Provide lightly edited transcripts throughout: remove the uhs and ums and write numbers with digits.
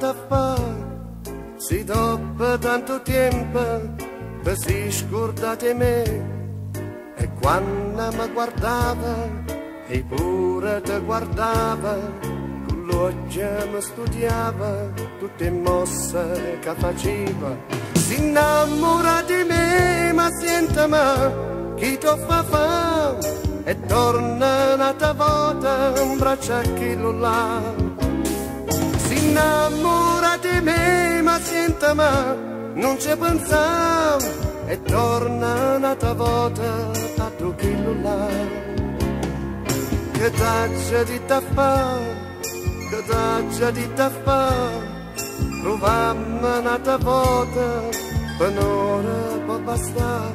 a fare, se dopo tanto tempo ti sei scordata di me, e quando mi guardava e pure ti guardava, con l'occhio mi studiava tutte le mosse che faceva. Si innamora di me, ma sentami chi ti fa fare, e torna un'altra volta un braccio a chi lo là. Si innamora di me, ma sentami, non ci pensavo, e torna un'altra volta a tu chi lo là. Che t'accia di taffa, che t'accia di taffa, provammo un'altra volta, per un'ora può bastare,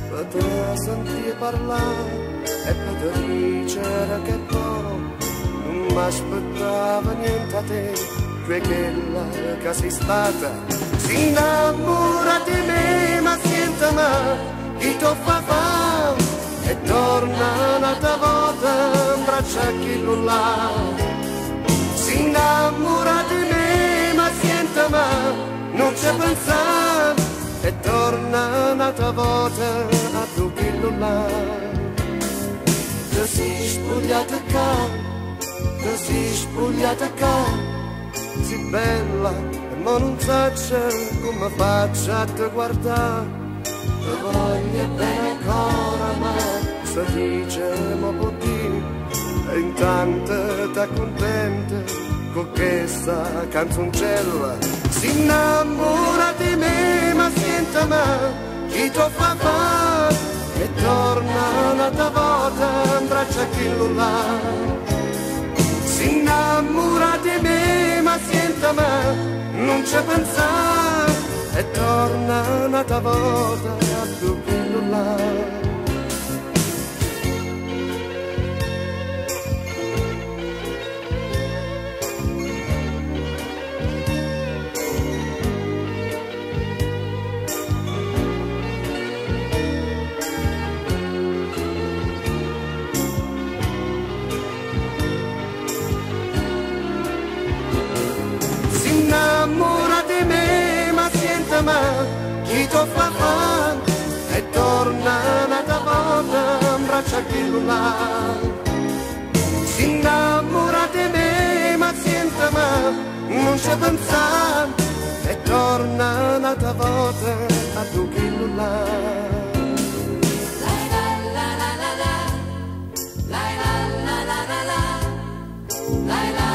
per te sentire parlare e per te dicere che poi non mi aspettava niente a te, tu è quella che sei stata. Si innamora di me, ma sentami, chi ti fa fare, e torna un'altra volta un braccio a chi lo là. Si innamora di me, ma sentami, non ci pensare, e torna un'altra volta a tu chi lo là. Ti sei spogliata qua, ti sei spogliata qua, sei bella, ma non so come faccio a te guardare. Ti voglio bene ancora, ma se dice ma può dire, e intanto ti accontenta con questa canzoncella. Si innamora di me, ma sentami, chi ti fa fare, e torna un'altra volta un braccio a chi lo là. Si innamora di me, ma sentami, non ci pensare, e torna un'altra volta a tu chi lo là. Innamora di me, ma sentami, chi ti fa fare, e torna un'altra volta un braccio a chi lo là. Si innamora di me, ma sentami, non ci pensare, e torna un'altra volta a tu chi lo là. La la la la la la, la la la la la la, la la.